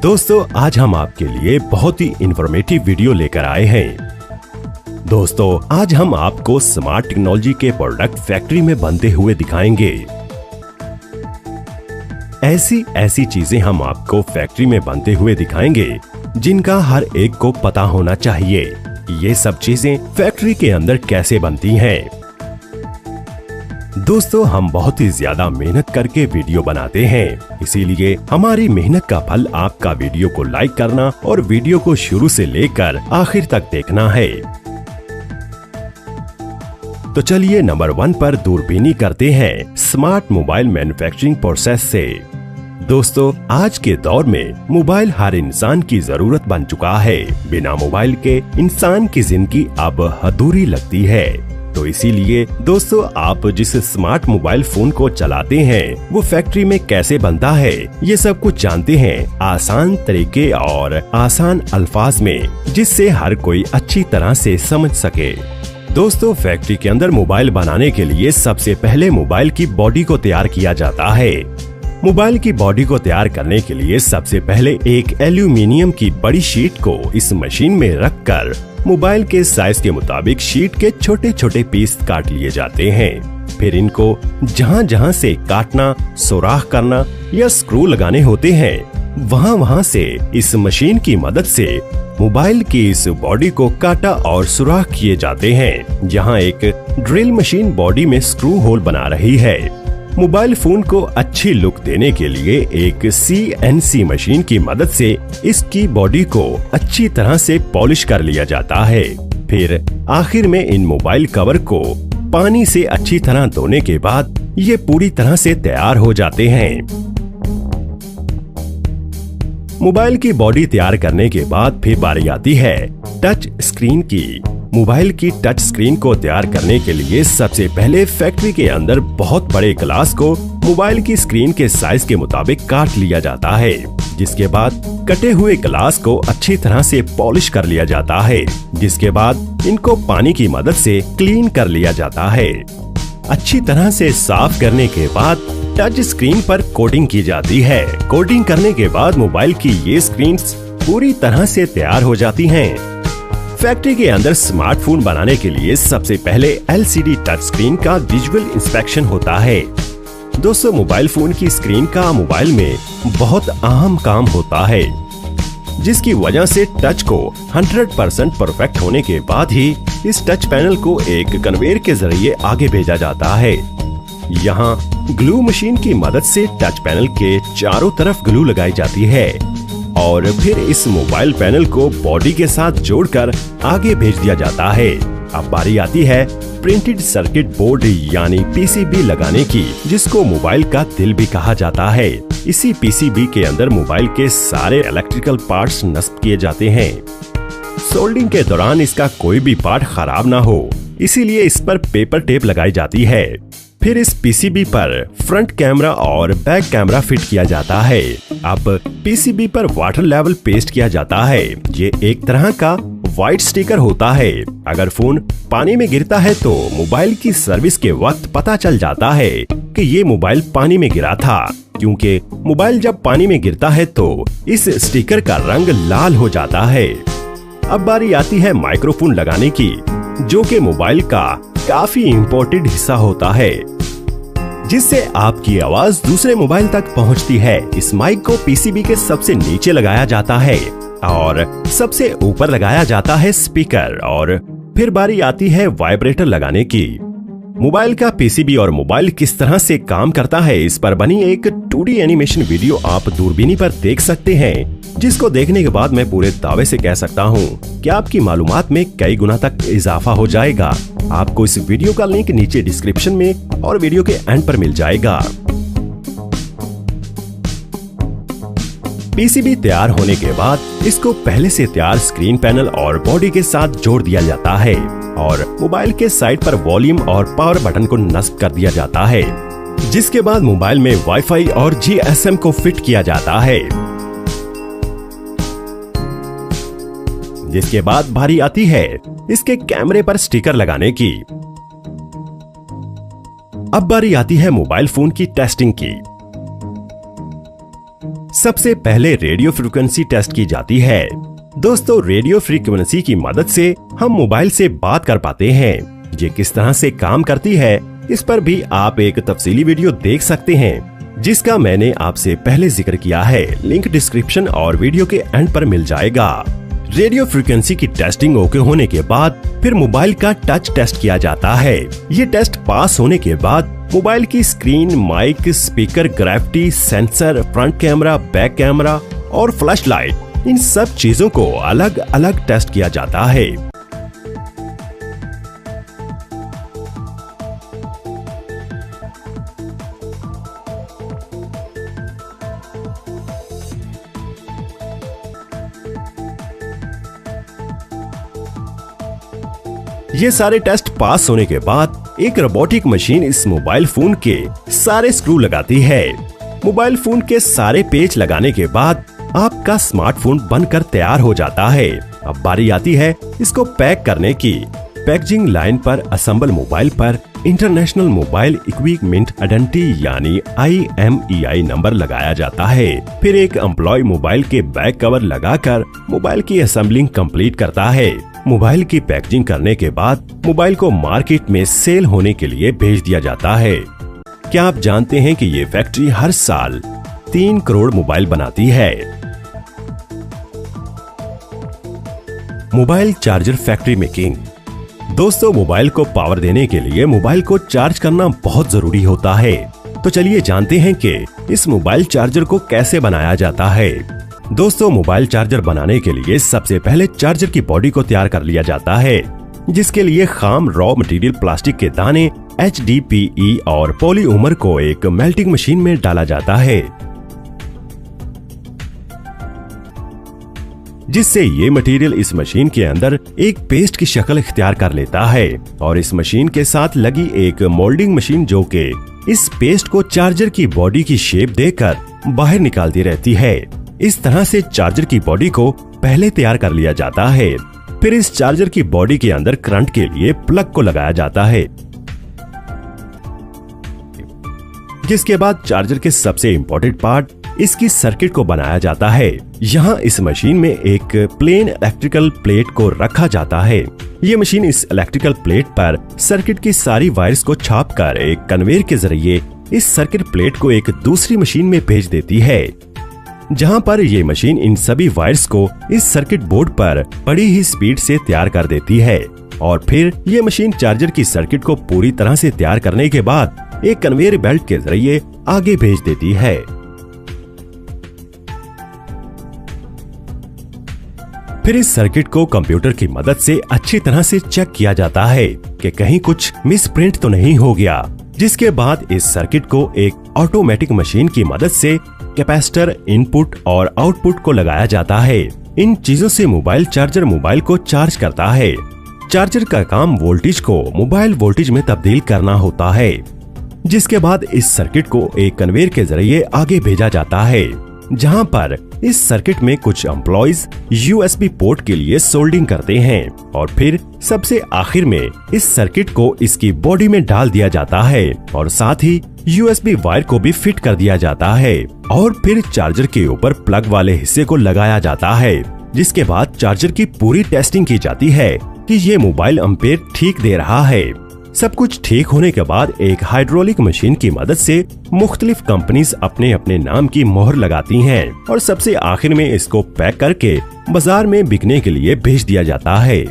दोस्तों आज हम आपके लिए बहुत ही इंफॉर्मेटिव वीडियो लेकर आए हैं। दोस्तों आज हम आपको स्मार्ट टेक्नोलॉजी के प्रोडक्ट फैक्ट्री में बनते हुए दिखाएंगे। ऐसी चीजें हम आपको फैक्ट्री में बनते हुए दिखाएंगे जिनका हर एक को पता होना चाहिए। ये सब चीजें फैक्ट्री के अंदर कैसे बनती हैं। दोस्तों हम बहुत ही ज्यादा मेहनत करके वीडियो बनाते हैं, इसीलिए हमारी मेहनत का फल आपका वीडियो को लाइक करना और वीडियो को शुरू से लेकर आखिर तक देखना है। तो चलिए नंबर 1 पर दूरबीनी करते हैं स्मार्ट मोबाइल मैन्युफैक्चरिंग प्रोसेस से। दोस्तों आज के दौर में मोबाइल हर इंसान की जरूरत बन चुका है। बिना मोबाइल के इंसान की जिंदगी अब अधूरी लगती है। तो इसीलिए दोस्तों आप जिस स्मार्ट मोबाइल फोन को चलाते हैं वो फैक्ट्री में कैसे बनता है, ये सब कुछ जानते हैं आसान तरीके और आसान अल्फाज में, जिससे हर कोई अच्छी तरह से समझ सके। दोस्तों फैक्ट्री के अंदर मोबाइल बनाने के लिए सबसे पहले मोबाइल की बॉडी को तैयार किया जाता है। मोबाइल की बॉडी को तैयार करने के लिए सबसे पहले एक एल्यूमिनियम की बड़ी शीट को इस मशीन में रखकर मोबाइल के साइज के मुताबिक शीट के छोटे छोटे पीस काट लिए जाते हैं। फिर इनको जहां जहां से काटना, सुराख करना या स्क्रू लगाने होते हैं, वहां से इस मशीन की मदद से मोबाइल की इस बॉडी को काटा और सुराख किए जाते हैं। जहां एक ड्रिल मशीन बॉडी में स्क्रू होल बना रही है। मोबाइल फोन को अच्छी लुक देने के लिए एक CNC मशीन की मदद से इसकी बॉडी को अच्छी तरह से पॉलिश कर लिया जाता है। फिर आखिर में इन मोबाइल कवर को पानी से अच्छी तरह धोने के बाद ये पूरी तरह से तैयार हो जाते हैं। मोबाइल की बॉडी तैयार करने के बाद फिर बारी आती है टच स्क्रीन की। मोबाइल की टच स्क्रीन को तैयार करने के लिए सबसे पहले फैक्ट्री के अंदर बहुत बड़े ग्लास को मोबाइल की स्क्रीन के साइज के मुताबिक काट लिया जाता है, जिसके बाद कटे हुए ग्लास को अच्छी तरह से पॉलिश कर लिया जाता है, जिसके बाद इनको पानी की मदद से क्लीन कर लिया जाता है। अच्छी तरह से साफ करने के बाद टच स्क्रीन पर कोटिंग की जाती है। कोटिंग करने के बाद मोबाइल की ये स्क्रीन पूरी तरह से तैयार हो जाती हैं। फैक्ट्री के अंदर स्मार्टफोन बनाने के लिए सबसे पहले LCD टच स्क्रीन का विजुअल इंस्पेक्शन होता है। दोस्तों मोबाइल फोन की स्क्रीन का मोबाइल में बहुत अहम काम होता है, जिसकी वजह से टच को 100% परफेक्ट होने के बाद ही इस टच पैनल को एक कन्वेयर के जरिए आगे भेजा जाता है। यहाँ ग्लू मशीन की मदद से टच पैनल के चारों तरफ ग्लू लगाई जाती है और फिर इस मोबाइल पैनल को बॉडी के साथ जोड़कर आगे भेज दिया जाता है। अब बारी आती है प्रिंटेड सर्किट बोर्ड यानी PCB लगाने की, जिसको मोबाइल का दिल भी कहा जाता है। इसी PCB के अंदर मोबाइल के सारे इलेक्ट्रिकल पार्ट्स नस्ब किए जाते हैं। सोल्डिंग के दौरान इसका कोई भी पार्ट खराब ना हो, इसीलिए इस पर पेपर टेप लगाई जाती है। फिर इस PCB पर फ्रंट कैमरा और बैक कैमरा फिट किया जाता है। अब PCB पर वाटर लेवल पेस्ट किया जाता है। ये एक तरह का व्हाइट स्टिकर होता है। अगर फोन पानी में गिरता है तो मोबाइल की सर्विस के वक्त पता चल जाता है कि ये मोबाइल पानी में गिरा था, क्योंकि मोबाइल जब पानी में गिरता है तो इस स्टिकर का रंग लाल हो जाता है। अब बारी आती है माइक्रोफोन लगाने की, जो कि मोबाइल का काफी इम्पोर्टेंट हिस्सा होता है, जिससे आपकी आवाज दूसरे मोबाइल तक पहुंचती है। इस माइक को PCB के सबसे नीचे लगाया जाता है और सबसे ऊपर लगाया जाता है स्पीकर। और फिर बारी आती है वाइब्रेटर लगाने की। मोबाइल का PCB और मोबाइल किस तरह से काम करता है, इस पर बनी एक 2D एनिमेशन वीडियो आप दूरबीनी पर देख सकते हैं, जिसको देखने के बाद मैं पूरे दावे से कह सकता हूँ कि आपकी मालूमात में कई गुना तक इजाफा हो जाएगा। आपको इस वीडियो का लिंक नीचे डिस्क्रिप्शन में और वीडियो के एंड पर मिल जाएगा। PCB तैयार होने के बाद इसको पहले से तैयार स्क्रीन पैनल और बॉडी के साथ जोड़ दिया जाता है और मोबाइल के साइड पर वॉल्यूम और पावर बटन को नस्ब कर दिया जाता है, जिसके बाद मोबाइल में वाईफाई और GSM को फिट किया जाता है। जिसके बाद बारी आती है इसके कैमरे पर स्टिकर लगाने की। अब बारी आती है मोबाइल फोन की टेस्टिंग की। सबसे पहले रेडियो फ्रीक्वेंसी टेस्ट की जाती है। दोस्तों, रेडियो फ्रीक्वेंसी की मदद से हम मोबाइल से बात कर पाते हैं। ये किस तरह से काम करती है, इस पर भी आप एक तफसीली वीडियो देख सकते हैं, जिसका मैंने आपसे पहले जिक्र किया है। लिंक डिस्क्रिप्शन और वीडियो के एंड पर मिल जाएगा। रेडियो फ्रीक्वेंसी की टेस्टिंग ओके होने के बाद फिर मोबाइल का टच टेस्ट किया जाता है। ये टेस्ट पास होने के बाद मोबाइल की screen, mic, speaker, gravity sensor, front camera, back camera और फ्लैश लाइट, इन सब चीजों को अलग अलग टेस्ट किया जाता है। ये सारे टेस्ट पास होने के बाद एक रोबोटिक मशीन इस मोबाइल फोन के सारे स्क्रू लगाती है। मोबाइल फोन के सारे पेच लगाने के बाद आपका स्मार्टफोन बनकर तैयार हो जाता है। अब बारी आती है इसको पैक करने की। पैकेजिंग लाइन पर असेंबल मोबाइल पर इंटरनेशनल मोबाइल इक्विपमेंट आइडेंटिटी यानी IMEI नंबर लगाया जाता है। फिर एक एम्प्लॉय मोबाइल के बैक कवर लगाकर मोबाइल की असेंबलिंग कंप्लीट करता है। मोबाइल की पैकेजिंग करने के बाद मोबाइल को मार्केट में सेल होने के लिए भेज दिया जाता है। क्या आप जानते हैं कि ये फैक्ट्री हर साल 3 करोड़ मोबाइल बनाती है। Mobile charger factory making. दोस्तों, मोबाइल को पावर देने के लिए मोबाइल को चार्ज करना बहुत जरूरी होता है। तो चलिए जानते हैं कि इस मोबाइल चार्जर को कैसे बनाया जाता है। दोस्तों, मोबाइल चार्जर बनाने के लिए सबसे पहले चार्जर की बॉडी को तैयार कर लिया जाता है, जिसके लिए खाम रॉ मटेरियल प्लास्टिक के दाने HDPE और पॉलीमर को एक मेल्टिंग मशीन में डाला जाता है, जिससे ये मटेरियल इस मशीन के अंदर एक पेस्ट की शक्ल इख्तियार कर लेता है और इस मशीन के साथ लगी एक मोल्डिंग मशीन जो कि इस पेस्ट को चार्जर की बॉडी की शेप देकर बाहर निकालती रहती है। इस तरह से चार्जर की बॉडी को पहले तैयार कर लिया जाता है। फिर इस चार्जर की बॉडी के अंदर करंट के लिए प्लग को लगाया जाता है, जिसके बाद चार्जर के सबसे इम्पोर्टेंट पार्ट इसकी सर्किट को बनाया जाता है। यहाँ इस मशीन में एक प्लेन इलेक्ट्रिकल प्लेट को रखा जाता है। ये मशीन इस इलेक्ट्रिकल प्लेट पर सर्किट की सारी वायर्स को छापकर एक कन्वेयर के जरिए इस सर्किट प्लेट को एक दूसरी मशीन में भेज देती है, जहाँ पर ये मशीन इन सभी वायर्स को इस सर्किट बोर्ड पर बड़ी ही स्पीड से तैयार कर देती है और फिर ये मशीन चार्जर की सर्किट को पूरी तरह से तैयार करने के बाद एक कन्वेयर बेल्ट के जरिए आगे भेज देती है। फिर इस सर्किट को कंप्यूटर की मदद से अच्छी तरह से चेक किया जाता है कि कहीं कुछ मिसप्रिंट तो नहीं हो गया, जिसके बाद इस सर्किट को एक ऑटोमेटिक मशीन की मदद से कैपेसिटर, इनपुट और आउटपुट को लगाया जाता है। इन चीजों से मोबाइल चार्जर मोबाइल को चार्ज करता है। चार्जर का काम वोल्टेज को मोबाइल वोल्टेज में तब्दील करना होता है, जिसके बाद इस सर्किट को एक कन्वेयर के जरिए आगे भेजा जाता है, जहां पर इस सर्किट में कुछ एम्प्लॉइज USB पोर्ट के लिए सोल्डिंग करते हैं और फिर सबसे आखिर में इस सर्किट को इसकी बॉडी में डाल दिया जाता है और साथ ही USB वायर को भी फिट कर दिया जाता है और फिर चार्जर के ऊपर प्लग वाले हिस्से को लगाया जाता है, जिसके बाद चार्जर की पूरी टेस्टिंग की जाती है कि ये मोबाइल एम्पेयर ठीक दे रहा है। सब कुछ ठीक होने के बाद एक हाइड्रोलिक मशीन की मदद से मुख्तलिफ कंपनीज अपने अपने नाम की मोहर लगाती हैं और सबसे आखिर में इसको पैक करके बाजार में बिकने के लिए भेज दिया जाता है।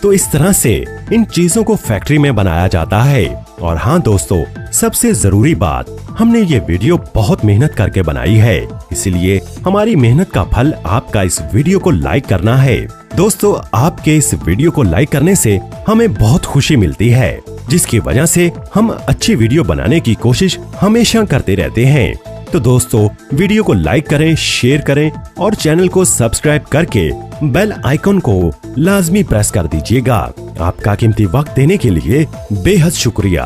तो इस तरह से इन चीजों को फैक्ट्री में बनाया जाता है। और हाँ दोस्तों, सबसे जरूरी बात, हमने ये वीडियो बहुत मेहनत करके बनाई है, इसलिए हमारी मेहनत का फल आपका इस वीडियो को लाइक करना है। दोस्तों, आपके इस वीडियो को लाइक करने से हमें बहुत खुशी मिलती है, जिसकी वजह से हम अच्छी वीडियो बनाने की कोशिश हमेशा करते रहते हैं। तो दोस्तों, वीडियो को लाइक करें, शेयर करें और चैनल को सब्सक्राइब करके बेल आइकन को लाजमी प्रेस कर दीजिएगा। आपका कीमती वक्त देने के लिए बेहद शुक्रिया।